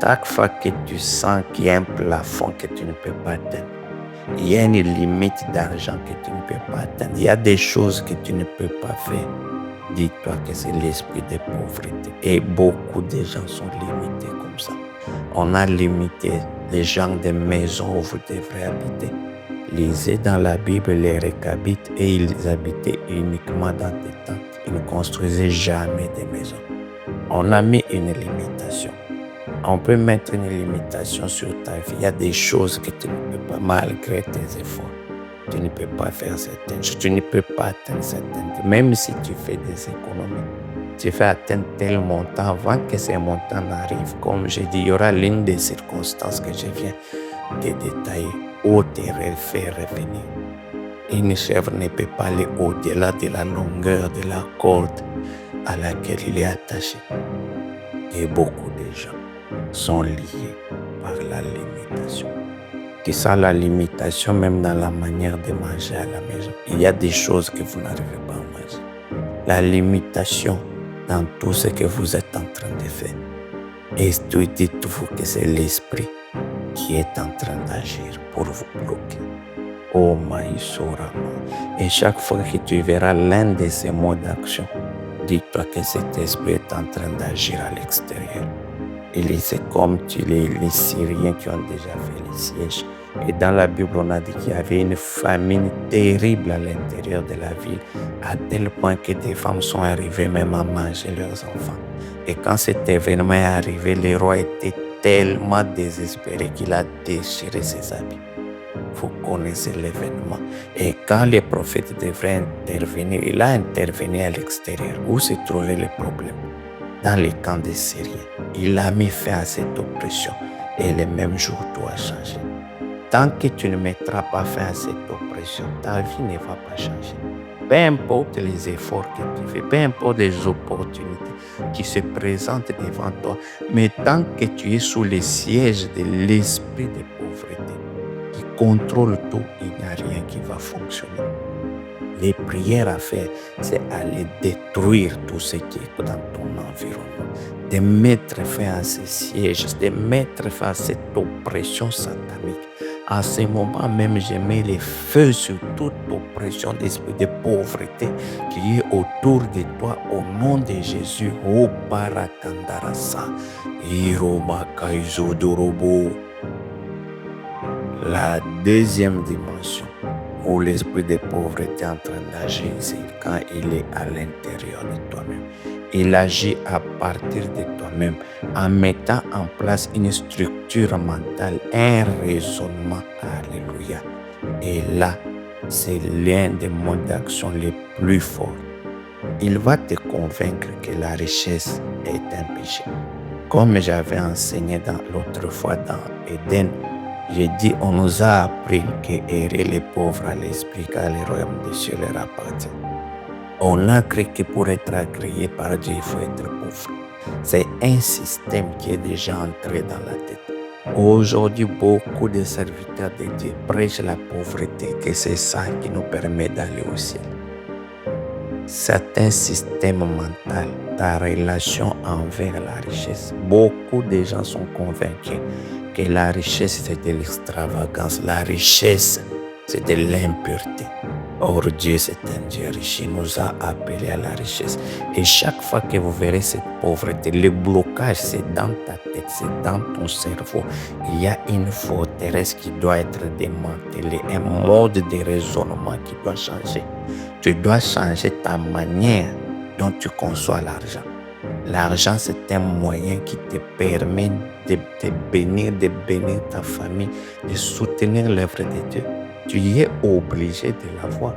Chaque fois que tu sens qu'il y a un plafond que tu ne peux pas atteindre, il y a une limite d'argent que tu ne peux pas atteindre, il y a des choses que tu ne peux pas faire, dis-toi que c'est l'esprit de pauvreté. Et beaucoup de gens sont limités comme ça. On a limité les gens de maisons où vous devrez habiter. Lisez dans la Bible les Rechabites et ils habitaient uniquement dans des tentes. Ils ne construisaient jamais des maisons. On a mis une limitation. On peut mettre une limitation sur ta vie. Il y a des choses que tu ne peux pas, malgré tes efforts. Tu ne peux pas faire certaines choses. Tu ne peux pas atteindre certaines choses. Même si tu fais des économies, tu fais atteindre tel montant avant que ces montants n'arrivent. Comme je dis, il y aura l'une des circonstances que je viens de détailler où te fait revenir. Une chèvre ne peut pas aller au-delà de la longueur de la corde à laquelle il est attaché. Et beaucoup de gens sont liés par la limitation. Tu sens la limitation même dans la manière de manger à la maison. Il y a des choses que vous n'arrivez pas à manger. La limitation dans tout ce que vous êtes en train de faire. Et dites-vous que c'est l'esprit qui est en train d'agir pour vous bloquer. Oh Maïsorama. Et chaque fois que tu verras l'un de ces mots d'action, dis-toi que cet esprit est en train d'agir à l'extérieur. C'est comme les Syriens qui ont déjà fait les sièges. Et dans la Bible, on a dit qu'il y avait une famine terrible à l'intérieur de la ville, à tel point que des femmes sont arrivées même à manger leurs enfants. Et quand cet événement est arrivé, le roi était tellement désespéré qu'il a déchiré ses habits. Vous connaissez l'événement. Et quand les prophètes devraient intervenir, il a intervenu à l'extérieur. Où se trouvait le problème? Dans les camps des Syriens. Il a mis fin à cette oppression. Et le même jour, tout a changé. Tant que tu ne mettras pas fin à cette oppression, ta vie ne va pas changer. Peu importe les efforts que tu fais, peu importe les opportunités qui se présentent devant toi, mais tant que tu es sous le siège de l'esprit de pauvreté qui contrôle tout, il n'y a rien qui va fonctionner. Les prières à faire, c'est aller détruire tout ce qui est dans ton environnement, de mettre fin à ces sièges, de mettre fin à cette oppression satanique. En ce moment même, je mets le feu sur toute oppression d'esprit de pauvreté qui est autour de toi au nom de Jésus. Oh Parakandarasa, Iroma Kaizodorobo. La deuxième dimension où l'esprit de pauvreté est en train d'agir, c'est quand il est à l'intérieur de toi-même. Il agit à partir de toi-même en mettant en place une structure mentale, un raisonnement. Alléluia. Et là, c'est l'un des modes d'action les plus forts. Il va te convaincre que la richesse est un péché. Comme j'avais enseigné l'autre fois dans Éden, j'ai dit, on nous a appris que errer les pauvres à l'esprit, car le royaume des cieux leur appartient. On a cru que pour être agréé par Dieu, il faut être pauvre. C'est un système qui est déjà entré dans la tête. Aujourd'hui, beaucoup de serviteurs de Dieu prêchent la pauvreté, que c'est ça qui nous permet d'aller au ciel. C'est un système mental, ta relation envers la richesse. Beaucoup de gens sont convaincus que la richesse, c'est de l'extravagance. La richesse, c'est de l'impureté. Or, Dieu, c'est un Dieu riche. Il nous a appelés à la richesse. Et chaque fois que vous verrez cette pauvreté, le blocage, c'est dans ta tête, c'est dans ton cerveau. Il y a une forteresse qui doit être démantelée, un mode de raisonnement qui doit changer. Tu dois changer ta manière dont tu conçois l'argent. L'argent, c'est un moyen qui te permet de te bénir, de bénir ta famille, de soutenir l'œuvre de Dieu. Tu es obligé de l'avoir.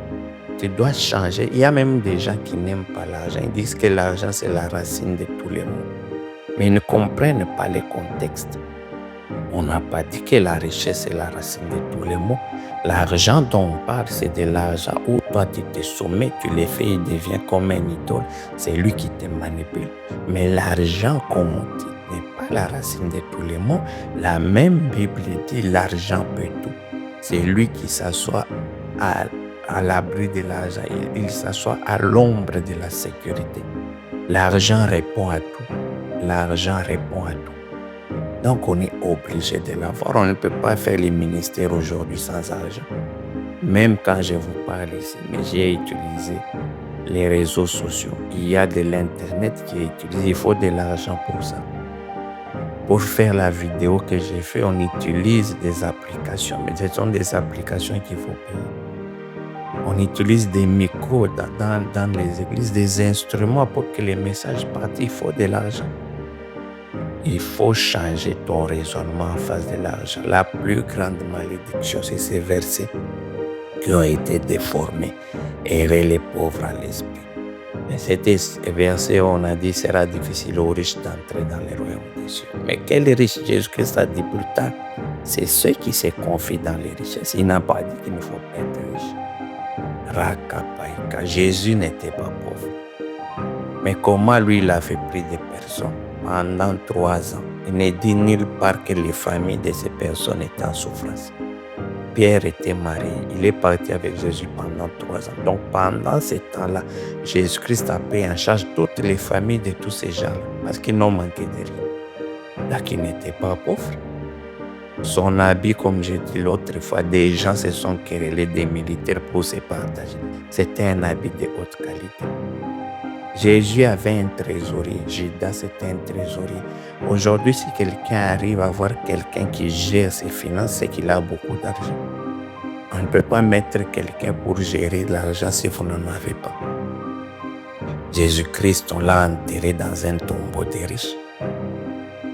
Tu dois changer. Il y a même des gens qui n'aiment pas l'argent. Ils disent que l'argent, c'est la racine de tous les maux. Mais ils ne comprennent pas le contexte. On n'a pas dit que la richesse est la racine de tous les maux. L'argent dont on parle, c'est de l'argent où toi tu te soumets, tu le fais, il devient comme un idole. C'est lui qui te manipule. Mais l'argent, comme on dit, n'est pas la racine de tous les maux. La même Bible dit l'argent peut tout. C'est lui qui s'assoit à l'abri de l'argent. Il s'assoit à l'ombre de la sécurité. L'argent répond à tout. L'argent répond à tout. Donc, on est obligé de l'avoir. On ne peut pas faire les ministères aujourd'hui sans argent. Même quand je vous parle ici, mais j'ai utilisé les réseaux sociaux. Il y a de l'Internet qui est utilisé. Il faut de l'argent pour ça. Pour faire la vidéo que j'ai fait, on utilise des applications. Mais ce sont des applications qu'il faut payer. On utilise des micros dans les églises, des instruments pour que les messages partent. Il faut de l'argent. Il faut changer ton raisonnement en face de l'argent. La plus grande malédiction, c'est ces versets qui ont été déformés. Errez les pauvres à l'esprit. Et c'était versets où on a dit sera difficile aux riches d'entrer dans le royaume des cieux. Mais quel riche? Jésus-Christ a dit plus tard, c'est ceux qui se confient dans les richesses. Il n'a pas dit qu'il ne faut pas être riche. Rakapaïka. Jésus n'était pas pauvre. Mais comment lui, il a fait prix des personnes pendant 3 ans? Il n'est dit nulle part que les familles de ces personnes étaient en souffrance. Pierre était marié, il est parti avec Jésus pendant 3 ans. Donc pendant ce temps-là, Jésus-Christ a pris en charge toutes les familles de tous ces gens-là parce qu'ils n'ont manqué de rien. Donc il n'était pas pauvre. Son habit, comme j'ai dit l'autre fois, des gens se sont querellés des militaires pour se partager. C'était un habit de haute qualité. Jésus avait un trésorier, Judas était un trésorier. Aujourd'hui, si quelqu'un arrive à voir quelqu'un qui gère ses finances, c'est qu'il a beaucoup d'argent. On ne peut pas mettre quelqu'un pour gérer l'argent si vous n'en avez pas. Jésus-Christ, on l'a enterré dans un tombeau des riches.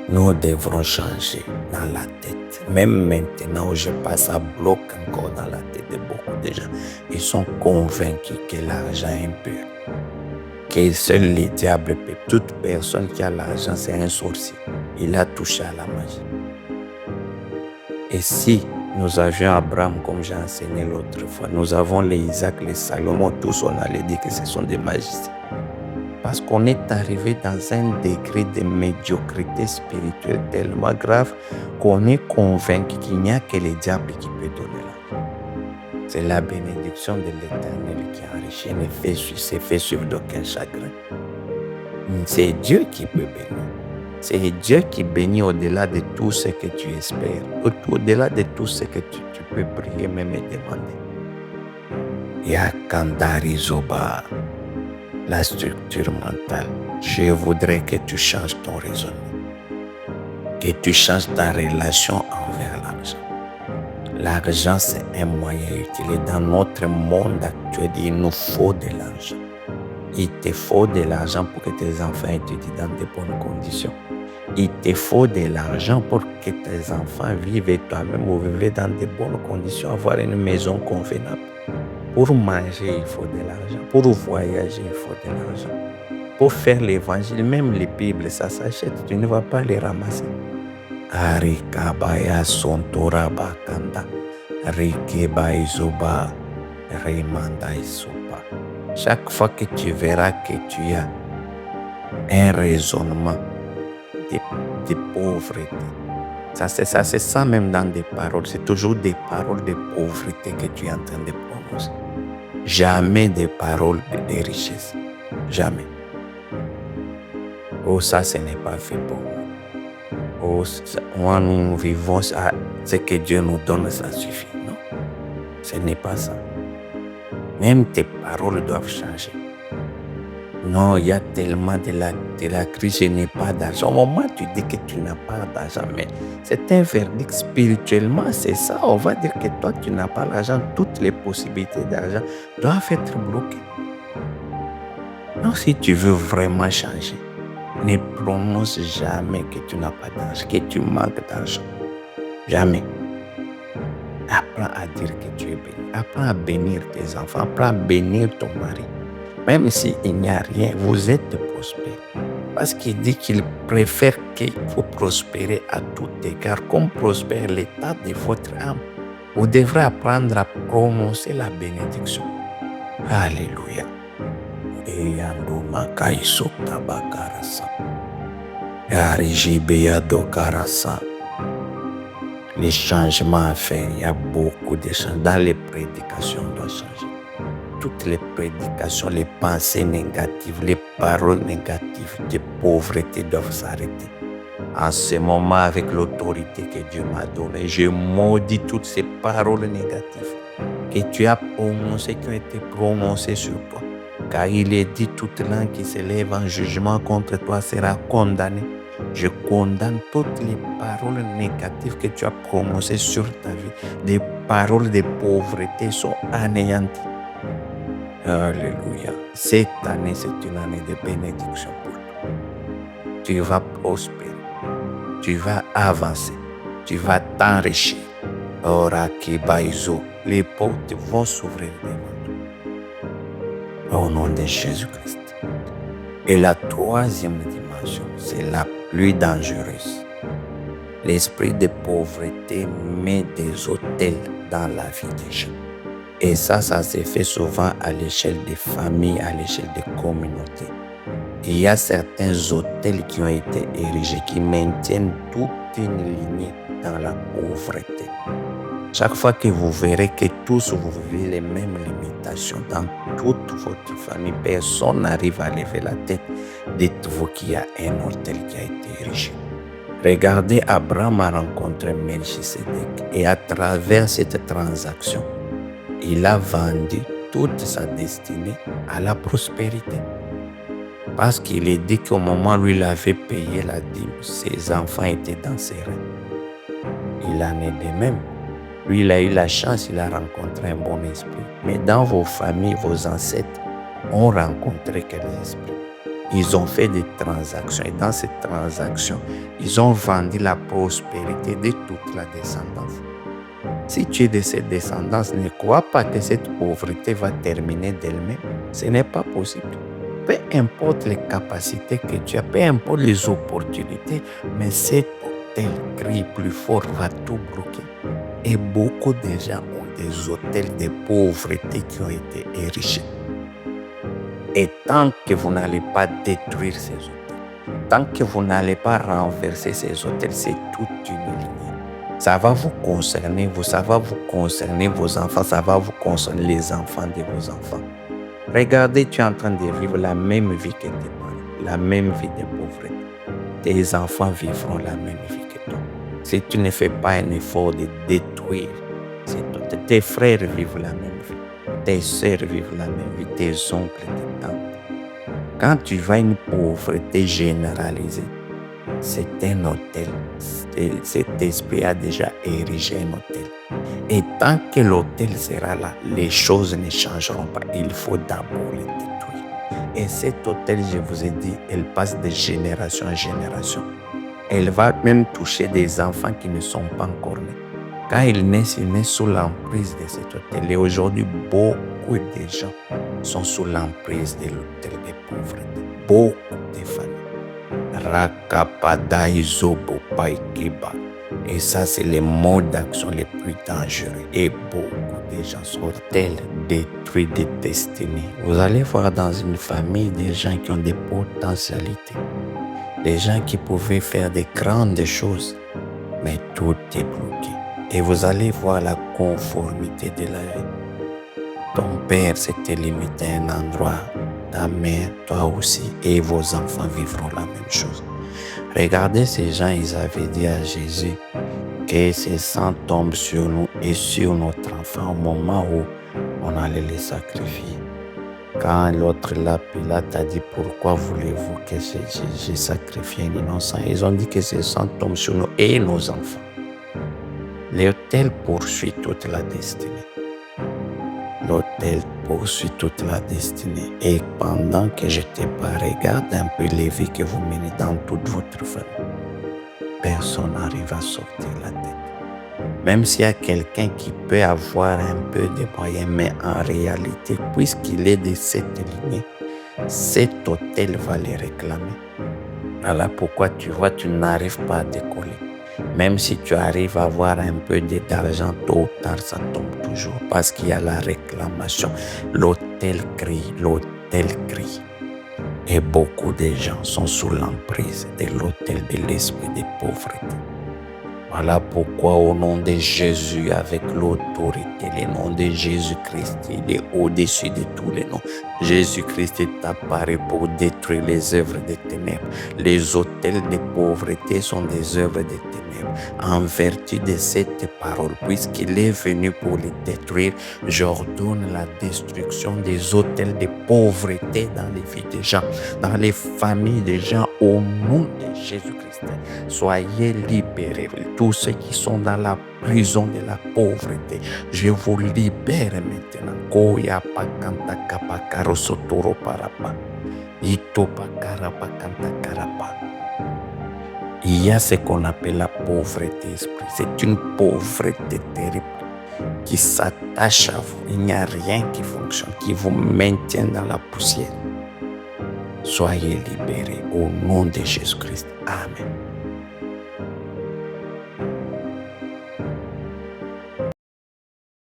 Nous devrons changer dans la tête. Même maintenant où je passe, ça bloque encore dans la tête de beaucoup de gens. Ils sont convaincus que l'argent est impur. Que seul les diables peuvent. Toute personne qui a l'argent, c'est un sorcier. Il a touché à la magie. Et si nous avions Abraham, comme j'ai enseigné l'autre fois, nous avons les Isaac, les Salomon, tous on allait dire que ce sont des magiciens. Parce qu'on est arrivé dans un degré de médiocrité spirituelle tellement grave qu'on est convaincu qu'il n'y a que les diables qui peuvent donner l'argent. C'est la bénédiction de l'Éternel qui enrichit et ne se fait suivre d'aucun chagrin. C'est Dieu qui peut bénir. C'est Dieu qui bénit au-delà de tout ce que tu espères, au-delà de tout ce que tu peux prier même et demander. Yakandari Zoba, la structure mentale. Je voudrais que tu changes ton raisonnement, que tu changes ta relation envers l'argent. L'argent, c'est un moyen utile. Dans notre monde actuel, il nous faut de l'argent. Il te faut de l'argent pour que tes enfants étudient dans de bonnes conditions. Il te faut de l'argent pour que tes enfants vivent et toi-même vous vivez dans de bonnes conditions, avoir une maison convenable. Pour manger, il faut de l'argent. Pour voyager, il faut de l'argent. Pour faire l'évangile, même les Bibles, ça s'achète. Tu ne vas pas les ramasser. Arikabaya Sontoraba Kanda, Rikeba Izoba, Remanda Isoba. Chaque fois que tu verras que tu as un raisonnement de pauvreté, ça c'est ça même dans des paroles, c'est toujours des paroles de pauvreté que tu es en train de prononcer. Jamais des paroles de richesse. Jamais. Oh, ça, ce n'est pas fait pour moi. Oh, moi, nous vivons à ce que Dieu nous donne, ça suffit. Non, ce n'est pas ça. Même tes paroles doivent changer. Non, il y a tellement de la crise, je n'ai pas d'argent. Au moment où tu dis que tu n'as pas d'argent, mais c'est un verdict spirituellement, c'est ça. On va dire que toi, tu n'as pas l'argent. Toutes les possibilités d'argent doivent être bloquées. Non, si tu veux vraiment changer, ne prononce jamais que tu n'as pas d'argent, que tu manques d'argent. Jamais. Apprends à dire que tu es béni. Apprends à bénir tes enfants. Apprends à bénir ton mari. Même s'il n'y a rien, vous êtes prospère. Parce qu'il dit qu'il préfère qu'il faut prospérer à tout égard, comme prospère l'état de votre âme. Vous devrez apprendre à prononcer la bénédiction. Alléluia. Les changements à faire, il y a beaucoup de changements. Dans les prédications, on doit changer. Toutes les prédications, les pensées négatives, les paroles négatives de pauvreté doivent s'arrêter. En ce moment, avec l'autorité que Dieu m'a donnée, je maudis toutes ces paroles négatives que tu as prononcées, qui ont été prononcées sur toi. Car il est dit, toute langue qui s'élève en jugement contre toi sera condamnée. Je condamne toutes les paroles négatives que tu as prononcées sur ta vie. Des paroles de pauvreté sont anéanties. Alléluia. Cette année, c'est une année de bénédiction pour toi. Tu vas prospérer. Tu vas avancer. Tu vas t'enrichir. Les portes vont s'ouvrir devant toi. Au nom de Jésus-Christ. Et la troisième dimension, c'est la plus dangereuse. L'esprit de pauvreté met des autels dans la vie des gens. Et ça se fait souvent à l'échelle des familles, à l'échelle des communautés. Il y a certains autels qui ont été érigés, qui maintiennent toute une lignée dans la pauvreté. Chaque fois que vous verrez que tous vous vivez les mêmes limitations dans toute votre famille, personne n'arrive à lever la tête. Dites-vous qu'il y a un autel qui a été érigé. Regardez, Abraham a rencontré Melchisedec et à travers cette transaction, il a vendu toute sa destinée à la prospérité. Parce qu'il est dit qu'au moment où il avait payé la dîme, ses enfants étaient dans ses reins. Il en est de même. Lui, il a eu la chance, il a rencontré un bon esprit. Mais dans vos familles, vos ancêtres ont rencontré quel esprit? Ils ont fait des transactions. Et dans ces transactions, ils ont vendu la prospérité de toute la descendance. Si tu es de cette descendance, ne crois pas que cette pauvreté va terminer d'elle-même. Ce n'est pas possible. Peu importe les capacités que tu as, peu importe les opportunités, mais cet hôtel crie plus fort, va tout bloquer. Et beaucoup de gens ont des hôtels de pauvreté qui ont été érigés. Et tant que vous n'allez pas détruire ces hôtels, tant que vous n'allez pas renverser ces hôtels, c'est toute une lignée. Ça va vous concerner, ça va vous concerner vos enfants, ça va vous concerner les enfants de vos enfants. Regardez, tu es en train de vivre la même vie que tes parents, la même vie de pauvreté. Tes enfants vivront la même vie que toi. Si tu ne fais pas un effort de détruire, tes frères vivent la même vie, tes sœurs vivent la même vie, tes oncles, tes tantes. Quand tu vois une pauvreté généralisée, c'est un hôtel. Cet esprit a déjà érigé un hôtel. Et tant que l'hôtel sera là, les choses ne changeront pas. Il faut d'abord le détruire. Et cet hôtel, je vous ai dit, elle passe de génération en génération. Elle va même toucher des enfants qui ne sont pas encore nés. Quand ils naissent sous l'emprise de cet hôtel. Et aujourd'hui, beaucoup de gens sont sous l'emprise de l'hôtel de pauvreté. Beaucoup de familles. Rakapadaizobopaikeba. Et ça, c'est les modes d'action les plus dangereux. Et beaucoup de gens sont tels détruits des destinées. Vous allez voir dans une famille des gens qui ont des potentialités. Des gens qui pouvaient faire des grandes choses. Mais tout est bloqué. Et vous allez voir la conformité de la vie. Ton père s'était limité à un endroit. Ta mère, toi aussi. Et vos enfants vivront la même chose. Regardez ces gens, ils avaient dit à Jésus que ce sang tombe sur nous et sur notre enfant au moment où on allait les sacrifier. Quand l'autre là, Pilate a dit pourquoi voulez-vous que je sacrifie un innocent? Ils ont dit que ce sang tombe sur nous et nos enfants. L'autel poursuit toute la destinée. L'autel poursuit toute la destinée. Et pendant que je te parle, regarde un peu les vies que vous menez dans toute votre famille. Personne n'arrive à sortir la tête. Même s'il y a quelqu'un qui peut avoir un peu de moyens, mais en réalité, puisqu'il est de cette lignée, cet hôtel va les réclamer. Voilà pourquoi tu vois, tu n'arrives pas à décoller. Même si tu arrives à avoir un peu d'argent, tôt ou tard, ça tombe toujours parce qu'il y a la réclamation. L'hôtel crie, l'hôtel crie. Et beaucoup de gens sont sous l'emprise de l'hôtel de l'esprit de pauvreté. Voilà pourquoi au nom de Jésus, avec l'autorité, le nom de Jésus-Christ, il est au-dessus de tous les noms. Jésus-Christ est apparu pour détruire les œuvres des ténèbres. Les autels de pauvreté sont des œuvres des ténèbres. En vertu de cette parole, puisqu'il est venu pour les détruire, j'ordonne la destruction des autels de pauvreté dans les vies des gens, dans les familles des gens, au nom de Jésus-Christ. Soyez libérés. Tous ceux qui sont dans la prison de la pauvreté, je vous libère maintenant. Koya pakanta kapakaro sotoro parapa. Ito pakara pakanta karapa. Il y a ce qu'on appelle la pauvreté esprit. C'est une pauvreté terrible qui s'attache à vous. Il n'y a rien qui fonctionne, qui vous maintient dans la poussière. Soyez libérés au nom de Jésus-Christ. Amen.